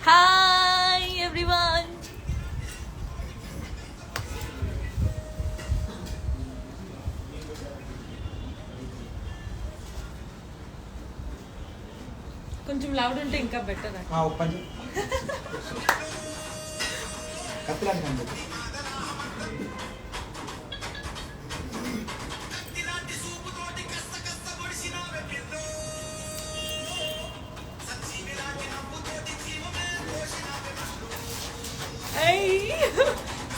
Hi everyone. కొంచెం loud ఉంటే ఇంకా బెటర్. ఓపెన్ కత్తిలాంటి కండి. Hey,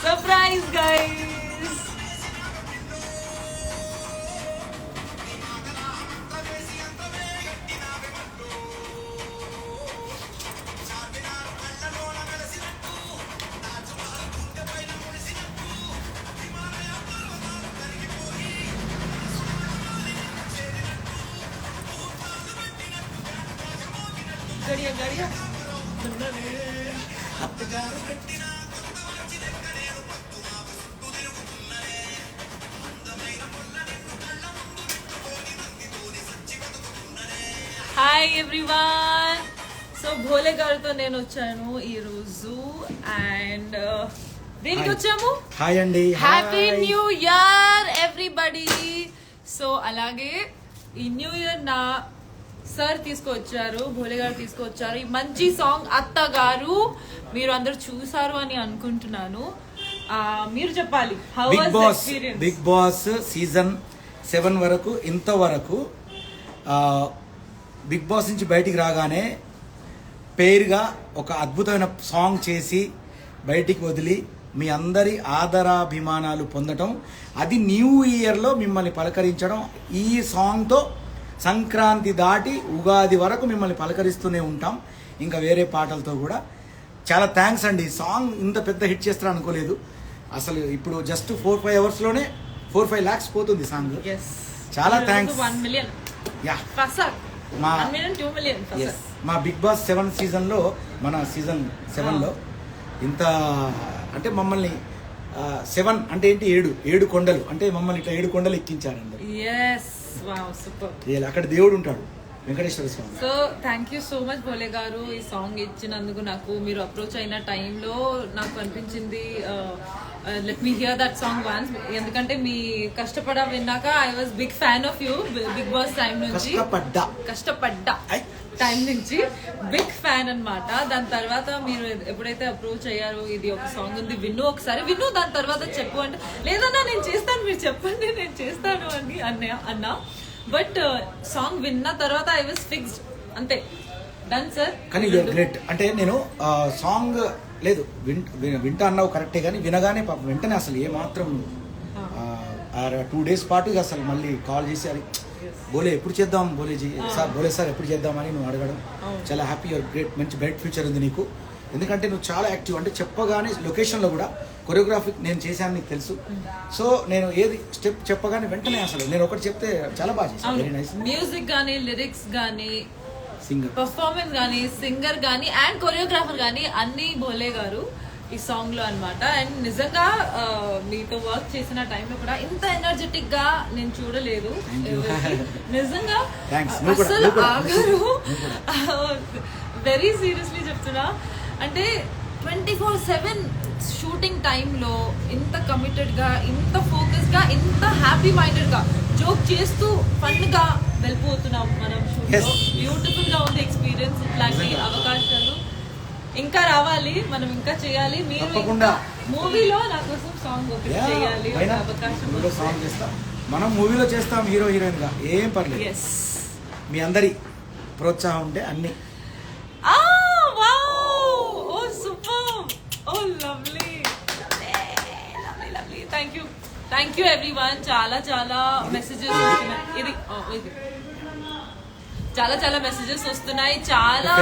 surprise guys. గడియా గడియా హాయ్ ఎవ్రీవన్. సో భోలే గారితో నేను వచ్చాను ఈరోజు అండ్ దేనికి వచ్చాము? హాయ్ అండి. Happy new year everybody. So అలాగే ఈ న్యూ ఇయర్ నా సార్ తీసుకొచ్చారు, భోలే గారు తీసుకొచ్చారు ఈ మంచి సాంగ్ అత్తగారు. మీరు అందరు చూసారు అని అనుకుంటున్నాను. మీరు చెప్పాలి how was the experience? Bigg Boss season 7 వరకు ఇంతవరకు బిగ్ బాస్ నుంచి బయటికి రాగానే పేరుగా ఒక అద్భుతమైన సాంగ్ చేసి బయటికి వదిలి మీ అందరి ఆదరాభిమానాలు పొందటం, అది న్యూ ఇయర్లో మిమ్మల్ని పలకరించడం. ఈ సాంగ్తో సంక్రాంతి దాటి ఉగాది వరకు మిమ్మల్ని పలకరిస్తూనే ఉంటాం, ఇంకా వేరే పాటలతో కూడా. చాలా థ్యాంక్స్ అండి. సాంగ్ ఇంత పెద్ద హిట్ చేస్తారని అనుకోలేదు అసలు. ఇప్పుడు జస్ట్ 4-5 అవర్స్లోనే 4-5 lakhs పోతుంది సాంగ్. చాలా థ్యాంక్స్. 1 million యా ఫసక్ మా 1 million 2 million ఫసక్. మా బిగ్ బాస్ 7 సీజన్లో, మన సీజన్ 7లో ఇంత అంటే మమ్మల్ని 7 అంటే ఏంటి, 7 కొండలు అంటే మమ్మల్ని ఇట్లా 7 కొండలు ఎక్కించారండి. yes wow super. అక్కడ దేవుడు ఉంటాడు, Venkateswara Swamy. So thank you so much Bhole garu ఈ సాంగ్ ఇచ్చినందుకు. నాకు మీరు అప్రోచ్ అయిన టైంలో నాకు అనిపించింది let me hear that song once. ఎందుకంటే మీ కష్టపడ విన్నాక I was big fan of you. Bigg Boss time నుంచి కష్టపడ్డా టైం నుంచి బిగ్ ఫ్యాన్ అన్నమాట. దాని తర్వాత మీరు ఎప్పుడైతే అప్రోచ్ అయ్యారో ఇది ఒక సాంగ్ ఉంది విన్ను, ఒకసారి విన్ను, దాని తర్వాత చెప్పు అంటే లేదన్నా నేను చేస్తాను, మీరు చెప్పండి నేను చేస్తాను అని అన్నా. బట్ సాంగ్ విన్న తర్వాత ఐ వాజ్ ఫిక్స్డ్, అంతే డన్ సార్. కానీ గ్రేట్ అంటే నేను సాంగ్ లేదు వింటా అన్నావు కరెక్టే, కానీ వినగానే పాపం వెంటనే అసలు ఏమాత్రం 2 days పాటు అసలు మళ్ళీ కాల్ చేసి అది బోలే ఎప్పుడు చేద్దాం బోలే సార్ ఎప్పుడు చేద్దామని నువ్వు అడగడం చాలా హ్యాపీ. యువర్ గ్రేట్, మంచి బ్రైట్ ఫ్యూచర్ ఉంది నీకు. ఎందుకంటే నువ్వు చాలా యాక్టివ్, అంటే చెప్పగానే లొకేషన్లో కూడా కొరియోగ్రఫీ నేను చేశాను నీకు తెలుసు. సో నేను ఏది స్టెప్ చెప్పగానే వెంటనే అసలు నేను ఒకటి చెప్తే చాలా బాగా చేశాను. Very nice. మ్యూజిక్ గానీ, లిరిక్స్ గానీ, సింగర్ పర్ఫార్మెన్స్ గానీ, సింగర్ గానీ అండ్ కొరియోగ్రాఫర్ గానీ అన్ని భోలే గారు ఈ సాంగ్ లో అన్నమాట. అండ్ నిజంగా మీతో వర్క్ చేసిన టైంలో కూడా ఇంత ఎనర్జెటిక్ గా నేను చూడలేదు నిజంగా. అసలు ఆగరు, వెరీ సీరియస్లీ చెప్తున్నా. అంటే 24/7 షూటింగ్ టైంలో ఇంత కమిటెడ్ గా, ఇంత ఫోకస్ గా, ఇంత హ్యాపీ మైండెడ్ గా జోక్ చేస్తూ ఫన్ గా వెళ్ళిపోతున్నాం మనం షూట్ లో. బ్యూటిఫుల్ గా ఉంది ఎక్స్పీరియన్స్. ఇట్లాంటి అవకాశాలు ఇంకా రావాలి, మనం ఇంకా చేయాలి. మీరు మూవీలో నా కోసం సాంగ్ ఒకటి చేయాలి, అవకాశం సాంగ్ చేస్తాం, మనం మూవీలో చేస్తాం హీరో హీరోయిన్ గా, ఏం పర్లేదు. మీ అందరి ప్రోత్సాహం ఉంటే అన్ని. Thank you everyone. చాలా మెసేజెస్ వస్తున్నాయి. ఇది చాలా మెసేజెస్ వస్తున్నాయి. చాలా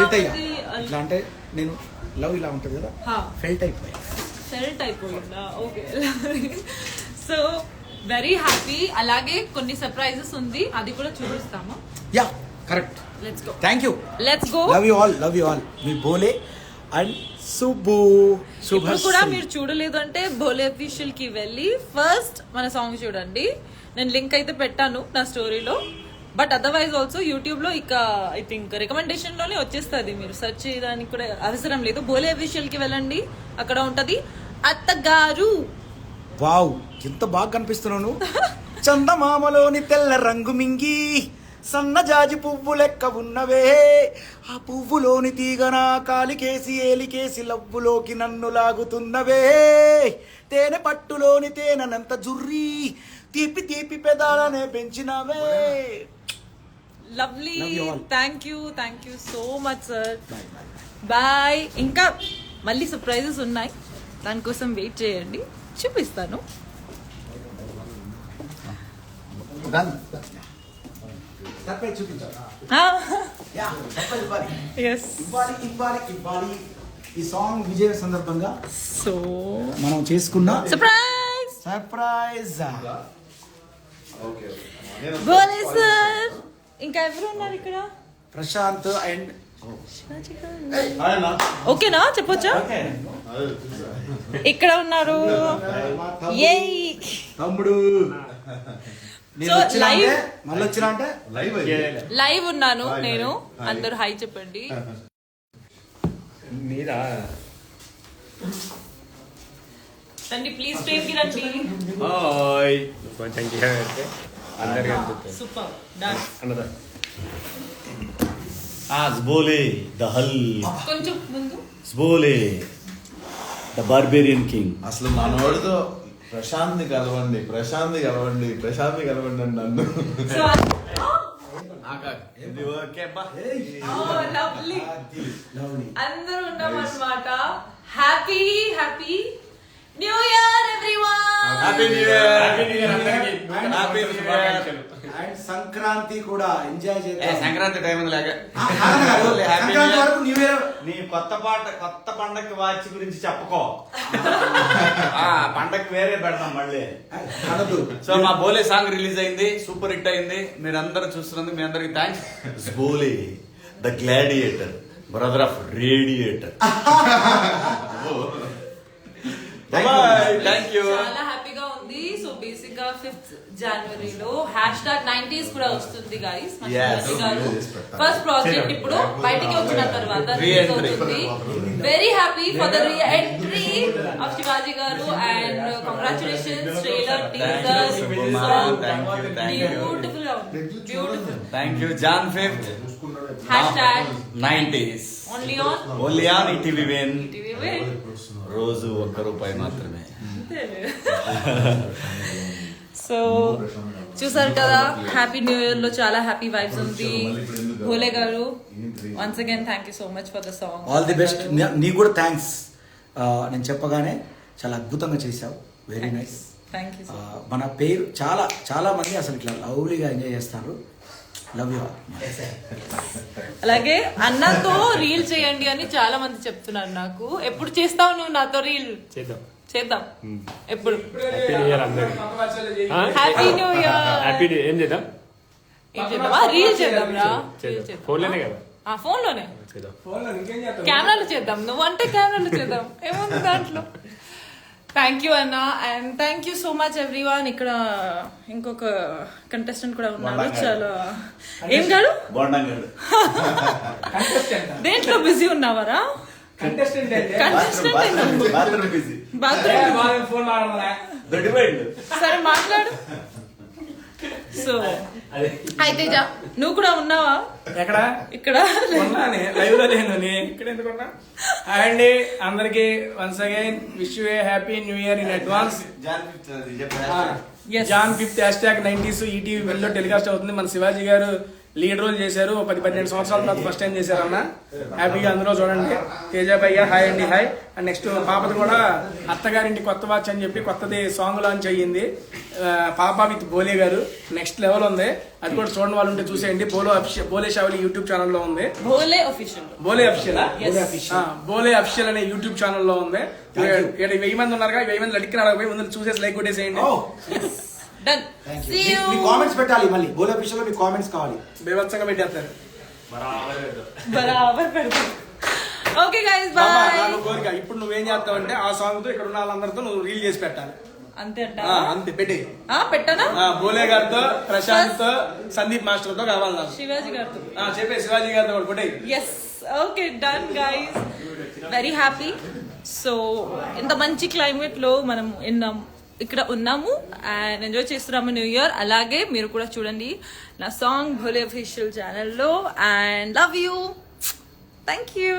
ఇట్లా అంటే నేను లవ్ ఇలా ఉంటుంది కదా, ఫెల్ట్ అయిపోయిందా? ఓకే. So very happy. అలాగే కొన్ని సర్ప్రైజెస్ ఉంది, అది కూడా చూపిస్తాము. Yeah correct. Let's go. Thank you. Let's go. Love you all. Me Bhole and Subbu. ఇప్పుడు కూడా మీరు చూడలేదు అంటే భోలే అఫీషియల్ కి వెళ్ళి ఫస్ట్ మన సాంగ్ చూడండి. నేను లింక్ అయితే పెట్టాను నా స్టోరీలో. బట్ అదర్వైజ్ ఆల్సో యూట్యూబ్ లో ఇక ఐ థింక్ రికమెండేషన్ లోనే వచ్చేస్తుంది, మీరు సెర్చ్ చేయడానికి కూడా అవసరం లేదు. బోలే అఫీషియల్ కి వెళ్ళండి, అక్కడ ఉంటది అత్తగారు. వావ్, ఎంత బాగా కనిపిస్తున్నావు. చందమామలోని తెల్ల రంగు మింగి సన్నజాజి పువ్వు లెక్క ఉన్నవే, ఆ పువ్వులోని తీగన కాలికేసి ఏలికేసి లవ్వులోకి నన్ను లాగుతున్నవే, తేనె పట్టులోని తేనెనంత జుర్రి తీపి తీపి పెదాలనే పెంచినవే. Lovely, thank you so much sir. Bye. ఇంకా మళ్ళీ సర్ప్రైజెస్ ఉన్నాయి, దానికోసం వెయిట్ చేయండి, చూపిస్తాను. ఈ సాంగ్ విజయ సందర్భంగా సో మనం చేసుకున్న సర్ప్రైజ్. Okay sir. ఇంకా ఎవరు ఉన్నారు ఇక్కడ? ప్రశాంత్ అండ్ ఓకేనా, చెప్పొచ్చా? ఇక్కడ ఉన్నారు తమ్ముడు. లైవ్ ఉన్నాను నేను, అందరు హై చెప్పండి. రండి ప్లీజ్, ట్రైన్ కి రండి. Super, done. Zbole, the Hull. కొంచెం ముందు. Zbole, the Barbarian King. అసలు మనోడితో ప్రశాంత్ కలవండి అని నన్ను. అందరూ ఉన్నాం అన్నమాట. Happy new year everyone. Happy new year. Happy new year. And Sankranti కూడా ఎంజాయ్ చేద్దాం. సంక్రాంతి టైం లాగా సంక్రాంతి వరకు న్యూ ఇయర్. నీ కొత్త పండగ వాచ్ గురించి చెప్పుకో. పండగకి వేరే పెడతాం మళ్ళీ. సో మా బోలే సాంగ్ రిలీజ్ అయింది, సూపర్ హిట్ అయింది. మీరందరూ చూస్తున్నందుకు మీ అందరికి thanks. Bhole the gladiator, brother of radiator. Thank you. చాలా హ్యాపీగా ఉంది. సో బేసిక్ గా 5th జనవరిలో #90s కూడా వస్తుంది గైస్. ఫస్ట్ ప్రాజెక్ట్ ఇప్పుడు బయటికి వచ్చిన తర్వాత రిలీజ్ అవుతుంది. Very happy for the re entry of Shivaji garu and congratulations trailer teaser song beautiful గా ఉంది. Beautiful. Thank you. Jan 5th #90s only on ETV Win. రోజు ₹1 మాత్రమే. సో చూసారు కదా, హ్యాపీ న్యూ ఇయర్ లో చాలా హ్యాపీ వైబ్స్ ఉంది. భోలే గారు once again thank you so much for the song. All the best. నీకు కూడా థ్యాంక్స్. నేను చెప్పగానే చాలా అద్భుతంగా చేశావు. Very nice. Thank you. మన పేరు చాలా మంది అసలు ఇట్లా లవ్లీగా ఎంజాయ్ చేస్తారు. Love you. అలాగే అన్నతో రీల్ చేయండి అని చాలా మంది చెప్తున్నారు నాకు. ఎప్పుడు చేస్తావు నువ్వు నాతో రీల్? చేద్దాం. ఎప్పుడు? Happy new year. ఏం చేద్దాం? రీల్ చేద్దాం రా. ఫోన్లోనే కదా. ఫోన్లోనే కెమెరాలో చేద్దాం. నువ్వు అంటే కెమెరాలో చేద్దాం, ఏముంది దాంట్లో. థ్యాంక్ యూ అన్న and thank you so much everyone. ఇక్కడ ఇంకొక కంటెస్టెంట్ కూడా ఉన్నారు. చాలా ఏం గారు దేంట్లో బిజీ ఉన్నావారా? సరే మాట్లాడు. సో అయితే నువ్వు కూడా ఉన్నావా? ఎక్కడ? ఇక్కడ లైవ్ లో లేను. ఇక్కడ ఎందుకున్నా? హాయ్ అండి అందరికి. Once again wish you A happy new year in advance. Jan 5th #90s ETV వెల్లో telecast అవుతుంది. మన శివాజీ గారు లీడ్ రోల్ చేశారు. 10-12 సంవత్సరాల తర్వాత ఫస్ట్ టైం చేశారు అన్న. హ్యాపీగా అందులో చూడండి. తేజ భయ్య హాయ్ అండి హాయ్. అండ్ నెక్స్ట్ పాపది కూడా అత్తగారింటి కొత్త వాచ్ అని చెప్పి కొత్తది సాంగ్ లాంచ్ అయ్యింది. పాప విత్ బోలే గారు నెక్స్ట్ లెవెల్ ఉంది. అది కూడా చూడండి, వాళ్ళు ఉంటే చూసేయండి. బోలే షావలి యూట్యూబ్ ఛానల్లో ఉంది. బోలే అఫీషియల్ బోలే అఫీషియల్ అనే యూట్యూబ్ ఛానల్లో ఉంది. 1000 మంది ఉన్నారు కదా, 1000 మంది అడిగిన 60 ముందు చూసేసి లైక్ కొట్టేసేయండి. మీ కామెంట్స్ పెట్టాలి. మళ్ళీ బోలే అఫీషియల్ లో మీ కామెంట్స్ కావాలి. బేవత్సంగా పెట్టేస్తారు. బరాబర్ పెడతారు. Okay guys bye. కోరిక ఇప్పుడు నువ్వేం చేస్తావంటే ఆ సాంగ్ తో ఇక్కడ ఉన్న వాళ్ళందరితో నువ్వు రీల్ చేసి పెట్టాలి. అంతే అంట అంతే పెట్టి పెట్టానా బోలే గారితో ప్రశాంత్ తో సందీప్ మాస్టర్ తో కావాలి నాకు శివాజీ గారితో చెప్పే శివాజీ గారితో కూడా కొట్టే yes okay done guys very happy so ఇంత మంచి క్లైమేట్ లో మనం ఇక్కడ ఉన్నాము అండ్ ఎంజాయ్ చేస్తున్నాము న్యూ ఇయర్. అలాగే మీరు కూడా చూడండి నా సాంగ్ భోలే అఫీషియల్ ఛానల్లో and love you. Thank you.